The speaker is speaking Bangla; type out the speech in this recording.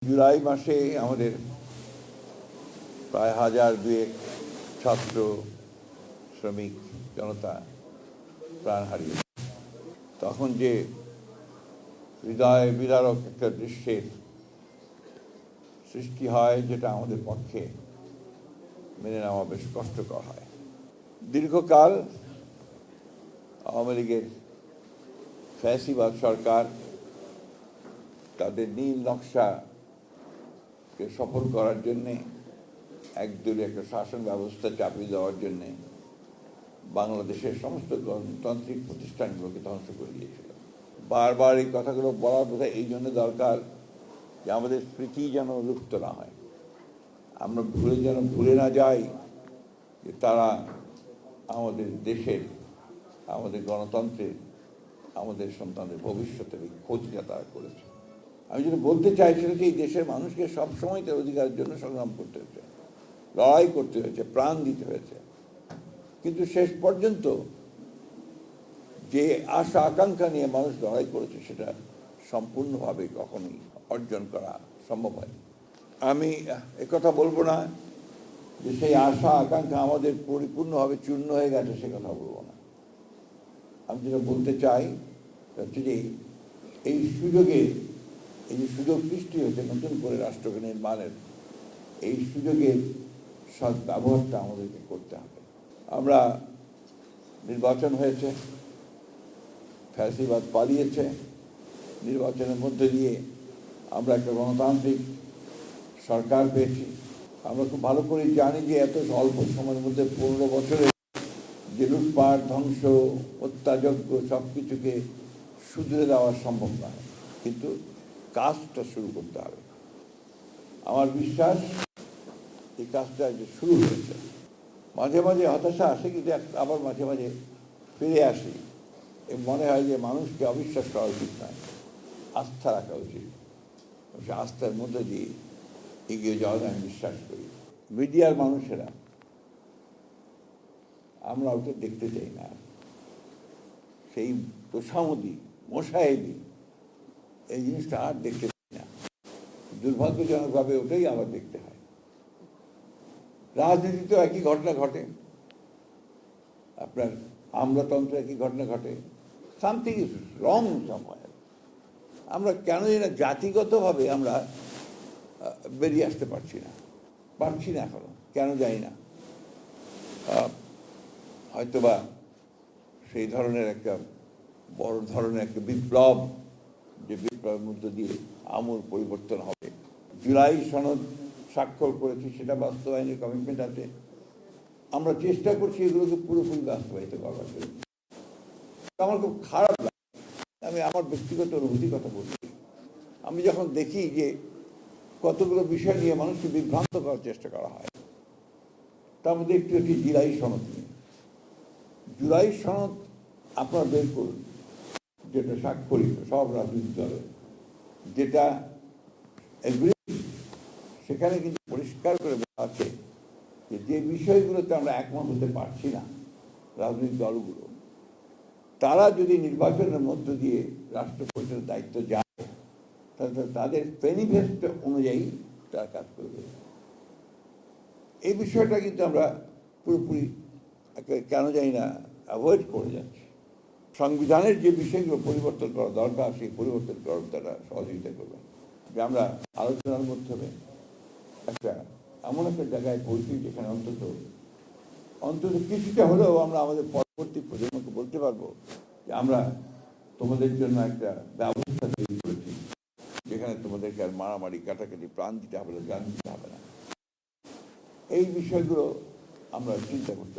জুলাই মাসে আমাদের প্রায় 1002 ছাত্র শ্রমিক জনতা প্রাণ হারিয়েছে। তখন যে হৃদয় বিদারক একটা দৃশ্যের সৃষ্টি হয়, যেটা আমাদের পক্ষে মেনে নেওয়া বেশ কষ্টকর হয়। দীর্ঘকাল আওয়ামী লীগের ফ্যাসিবাদ সরকার তাদের নীল নকশাকে সফল করার জন্যে একদলীয় একটা শাসন ব্যবস্থা চাপিয়ে দেওয়ার জন্যে বাংলাদেশের সমস্ত গণতান্ত্রিক প্রতিষ্ঠানগুলোকে ধ্বংস করে দিয়েছিল। বারবার এই কথাগুলো বলার বোধহয় এই জন্য দরকার যে আমাদের স্মৃতি যেন লুপ্ত না হয়, আমরা ভুলে না যাই যে তারা আমাদের দেশের, আমাদের গণতন্ত্রের, আমাদের সন্তানদের ভবিষ্যতের এই ক্ষতিটা তারা করেছে। আমি যেটা বলতে চাই সেটা যে এই দেশের মানুষকে সবসময় তার অধিকারের জন্য সংগ্রাম করতে হয়েছে, লড়াই করতে হয়েছে, প্রাণ দিতে হয়েছে, কিন্তু শেষ পর্যন্ত যে আশা আকাঙ্ক্ষা নিয়ে মানুষ লড়াই করেছে সেটা সম্পূর্ণভাবে কখনোই অর্জন করা সম্ভব হয়। আমি একথা বলবো না যে সেই আশা আকাঙ্ক্ষা আমাদের পরিপূর্ণভাবে চূর্ণ হয়ে গেছে, সে কথা বলবো না। আমি যেটা বলতে চাই হচ্ছে যে এই সুযোগে, এই যে সুযোগ সৃষ্টি হয়েছে নতুন করে রাষ্ট্রকে নির্মাণের, এই সুযোগের সৎ ব্যবহারটা আমাদেরকে করতে হবে। আমরা নির্বাচন হয়েছে, ফ্যাসিবাদ পালিয়েছে, নির্বাচনের মধ্যে দিয়ে আমরা একটা গণতান্ত্রিক সরকার পেয়েছি। আমরা খুব ভালো করে জানি যে এত অল্প সময়ের মধ্যে 15 বছরে যে লুটপাট, ধ্বংস, হত্যাযজ্ঞ সব কিছুকে শুধরে দেওয়া সম্ভব নয়, কিন্তু কাজটা শুরু করতে হবে। আমার বিশ্বাস এই কাজটা যে শুরু হয়েছে। মাঝে মাঝে হতাশা আসে, কিন্তু আবার মাঝে মাঝে ফিরে আসি এবং মনে হয় যে মানুষকে অবিশ্বাস করা উচিত নয়, আস্থা রাখা উচিত। সে আস্থার মধ্যে দিয়ে এগিয়ে যাওয়ার আমি বিশ্বাস করি। মিডিয়ার মানুষেরা আমরা ওকে দেখতে চাই না, সেই তোষামদি, মশায়েদি, এই জিনিসটা আর দেখতে চাই না। দুর্ভাগ্যজনকভাবে ওটাই আবার দেখতে হয়। রাজনীতিতেও একই ঘটনা ঘটে, আপনার আমলাতন্ত্রে একই ঘটনা ঘটে। Something is wrong somewhere. আমরা কেন জানি না জাতিগতভাবে আমরা বেরিয়ে আসতে পারছি না এখনো, কেন জানি না। হয়তোবা সেই ধরনের একটা বড় ধরনের একটা বিপ্লব, যে বিপ্লবের মধ্য দিয়ে আমূল পরিবর্তন হবে। জুলাই সনদ স্বাক্ষর করেছি, সেটা বাস্তবায়নের কমিটমেন্ট আছে। আমরা চেষ্টা করছি এগুলোকে পুরোপুরি বাস্তবায়িত করবার জন্য। আমার খুব খারাপ লাগে, আমি আমার ব্যক্তিগত অনুভূতির কথা বলছি। আমি যখন দেখি যে কতগুলো বিষয় নিয়ে মানুষকে বিভ্রান্ত করার চেষ্টা করা হয়, তার মধ্যে একটু জুলাই সনদ নিয়ে। জুলাই সনদ আপনারা বের করুন, যেটা স্বাক্ষরিত সব রাজনৈতিক দলের, যেটা সেখানে কিন্তু পরিষ্কার করে বলা আছে যে বিষয়গুলোতে আমরা একমত হতে পারছি না, রাজনৈতিক দলগুলো, তারা যদি নির্বাচনের মধ্য দিয়ে রাষ্ট্র পরিচালনার দায়িত্ব যায়, তাহলে তাদের ম্যানিফেস্টো অনুযায়ী তারা কাজ করবে। এই বিষয়টা কিন্তু আমরা পুরোপুরি কেন জানি না অ্যাভয়েড করে যাচ্ছি। সংবিধানের যে বিষয়গুলো পরিবর্তন করা দরকার, সেই পরিবর্তন করার তারা সহযোগিতা করবে। যে আমরা আলোচনার মাধ্যমে এমন একটা জায়গায় পৌঁছি যেখানে অন্তত কিছুটা হলেও আমরা আমাদের পরবর্তী প্রজন্মকে বলতে পারবো যে আমরা তোমাদের জন্য একটা ব্যবস্থা তৈরি করেছি, যেখানে তোমাদেরকে আর মারামারি, কাটাকাটি, প্রাণ দিতে হবে না, গান দিতে হবে না। এই বিষয়গুলো আমরা চিন্তা করতে